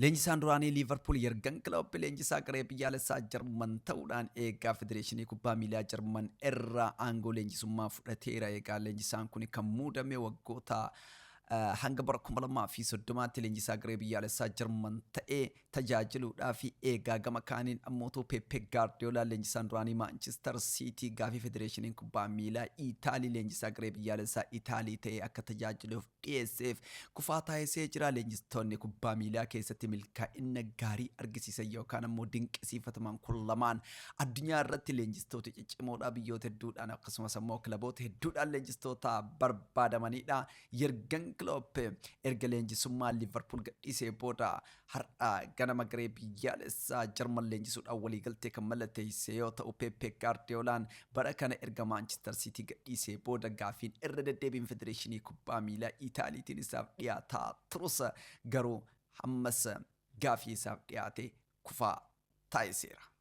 Leenjisaan duraanii Liiverpuul Yergan Kiloop leenjisaa garee biyyaalessaa Jarman ta'uudhaan eegaa Federeeshinii Kubbaa Miilaa Jarman irraa aangoo leenjisummaa fudhateera. Eegaa leenjisaan kun kan muudame waggoota hanga bara 2030tti leenjisaa garee biyyaalessaa Jarman ta'ee tajaajiluudhaaf eegaa gama kaaniin ammoo Pepe Guardiola leenjisaan duraanii Manchester City gaafii Federeeshiniin Kubbaa Miilaa Itaalii leenjisaa garee biyyaalessaa Itaalii ta'ee akka tajaajiluuf dhiyeesseef kufaa taasisee jira. Leenjistoonni kubbaa miilaa keessatti milkaa'ina gaarii argisiisan yookaan ammoo dinqisiifataman kun lamaan addunyaa irratti leenjistoota ciccimoodhaa biyyoota hedduudhaan akkasumas ammoo kilaboota hedduudhaan leenjistoota barbaadamanidha. Yergan Kiloop erga leenjisummaa Liverpool gadhiisee booda har'a ganama garee biyyaalessaa Jarman leenjisuudhaan waliigaltee kan mallatteessee yoo ta'u Pepe Guardiolaan bara kana erga Manchester City gadhiisee booda gaafiin irra deddeebiin Federeeshinii Kubbaa Miilaa Itaaliitiin isaaf dhiyaataa turus garuu hammas gaafii isaaf dhiyaate kufaa taasiseera.